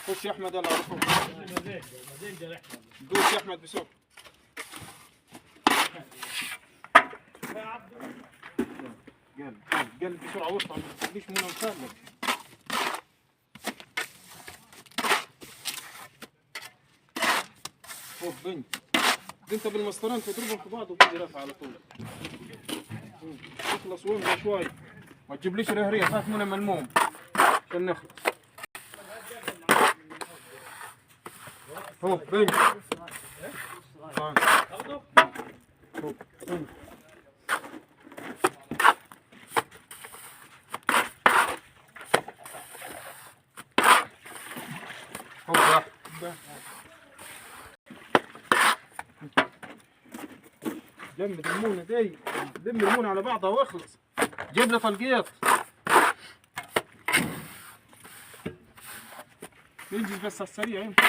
خش يا احمد يلا على طول. دوس يا احمد بسرعه. قلب بسرعه واطلع ما تخليش منه مفلج. فوق بنت انت بالمسطرين تضربهم في بعض وبيجي رافع على طول. اخلص وامشي شوي ما تجيبليش رهريه خاف منها ملموم عشان نخلص. فوق بنت فوق بنت فوق جنب المونة دي لم المونة على بعضها واخلص. جيب لي طلقيط ننجز بس على السريع انت.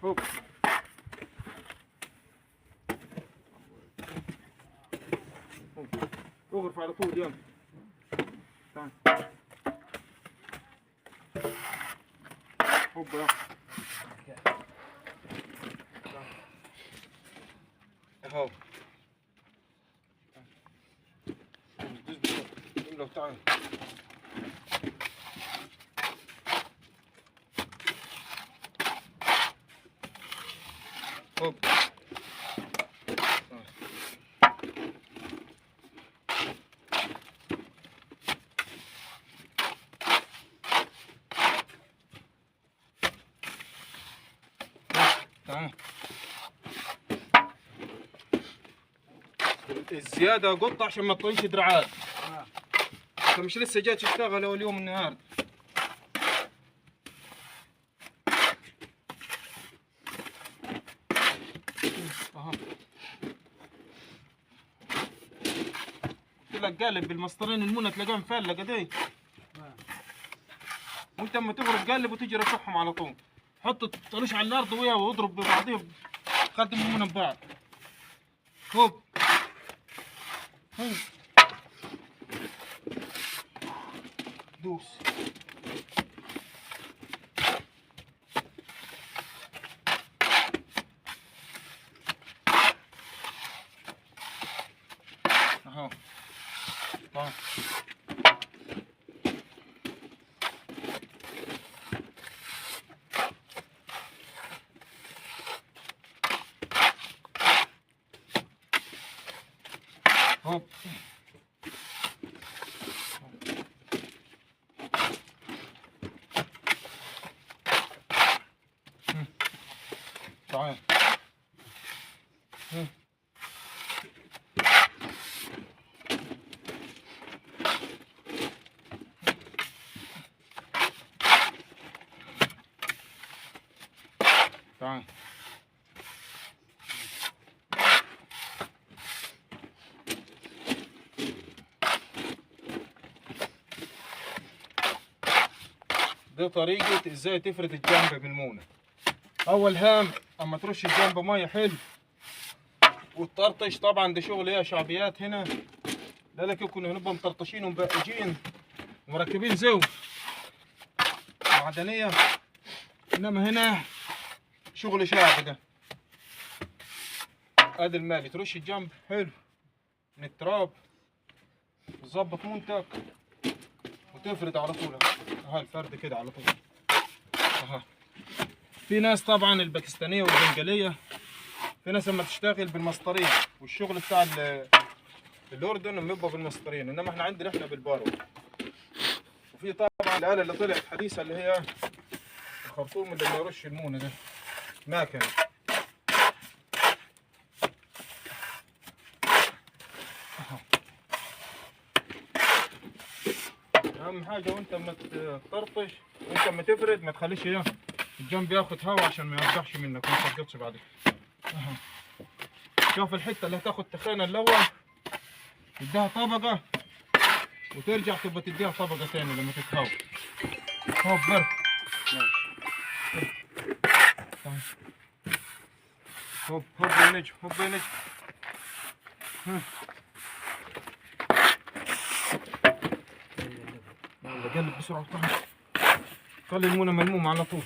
هوب اغرف على طول يلا. تعال هوب يلا اهو املى وتعال. هوب تعال. الزيادة قطع عشان ما تطينش دراعات. انت مش لسه جاي تشتغل اول يوم النهارده. اها قلت لك قالب بالمسطرين المونة تلاقيها مفلقة دي. وانت اما تغرب قالب وتجي رافعهم على طول. حط الطريش على الارض وياه واضرب ببعضهم خدم المونة ببعض. هوب دوس اهو طيب. هوب تعال. تعال دي طريقة ازاي تفرد الجنب بالمونة. اول هام اما ترش الجنب مية حلو وتطرطش. طبعا ده شغل ايه شعبيات هنا لا لكن كنا هنبقى مطرطشين ومبقجين ومركبين زوج معدنية، انما هنا شغل شعبي ده. ادي المالي ترش الجنب حلو من التراب تظبط مونتك وتفرد على طول. اها الفرد كده على طول. اها في ناس طبعا الباكستانيه والبنجاليه في ناس لما تشتغل بالمسطرين والشغل بتاع الاردن بيبقى بالمسطرين، انما احنا عندنا بالبارو. وفي طبعا الاله اللي طلعت حديثه اللي هي الخرطوم اللي بيرش المونه ده ماكنه. اهم حاجه وانت اما تطرطش وانت اما تفرد ما تخليش ايه الجنب ياخد هوا عشان ما يرجعش منك وما تسقطش بعد كده. شوف الحته اللي هتاخد تخانه الاول تديها طبقه وترجع تبقى تديها طبقه ثانيه لما تتهوى. هوب برف هوب هوب يا نجم هوب يا نجم. قلب بسرعة تعال. خلي المونة ملمومة على طول.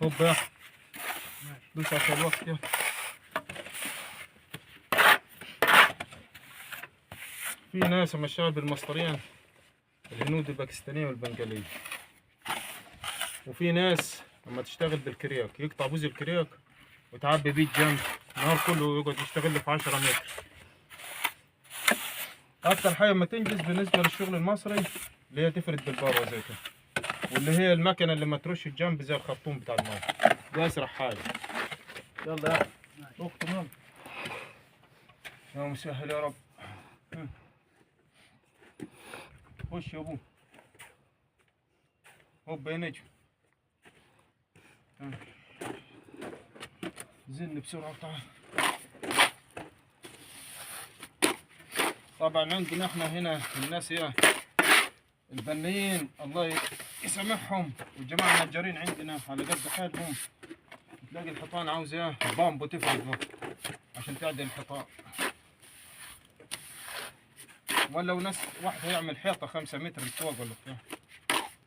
هوب يا دوس عشان الوقت يلا. في ناس لما اشتغل بالمسطرين الهنود الباكستانية والبنغالية، وفي ناس لما تشتغل بالكرياك يقطع بوز الكرياك وتعبي بيه الجنب النهار كله يقعد يشتغل في 10 متر. أكتر حاجة ما تنجز بالنسبة للشغل المصري اللي هي تفرد بالبارة زي كده، واللي هي المكنة اللي ما ترش الجنب زي الخرطوم بتاع الماء، ده أسرع حاجة. يلا يا اختم يلا. يا مسهل يا رب. خش يا ابو. هوب يا نجم. زن بسرعة تعال. طبعا عندنا احنا هنا الناس يا البنيين الله يسامحهم، والجماعة النجارين عندنا على قد حالهم، تلاقي الحيطان عاوزة بامبو تفرد عشان تعدل الحيطان. ولا لو ناس واحد هيعمل حيطة 5 متر فوق ولا بتاع،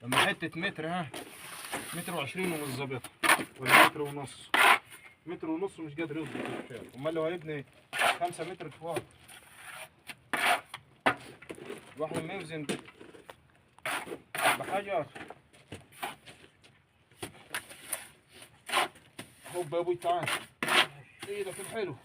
لما حتة متر متر و20 ومش ظابطها، ولا متر ونص، متر ونص مش قادر يظبط الحيط، امال لو هيبني 5 متر فوق الواحد لما يوزن بحجر. هوب يا ابوي تعال ايدك الحلو.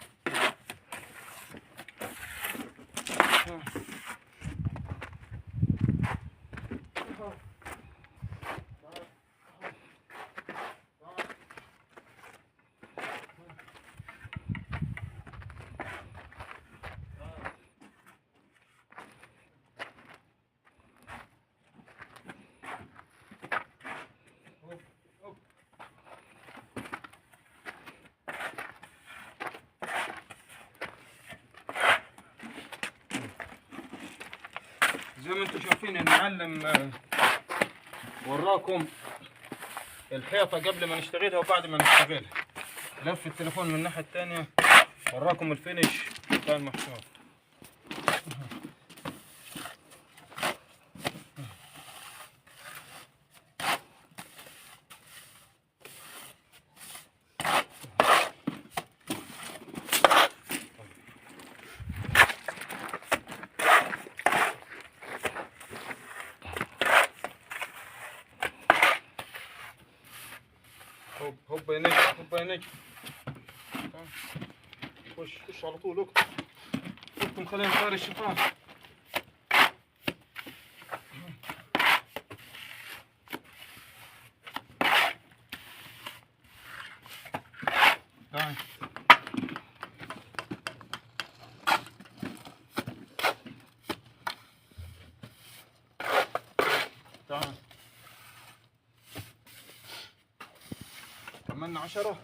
زي ما انتم شايفين المعلم وراكم الحيطة قبل ما نشتغلها وبعد ما نشتغلها، لف التليفون من الناحية الثانية وراكم الفينش بتاع المحشور. هوب يا نجم، هوب يا نجم. خش على طول اكتم خلينا نطير الشيطان. تعال تعال. عملنا 10.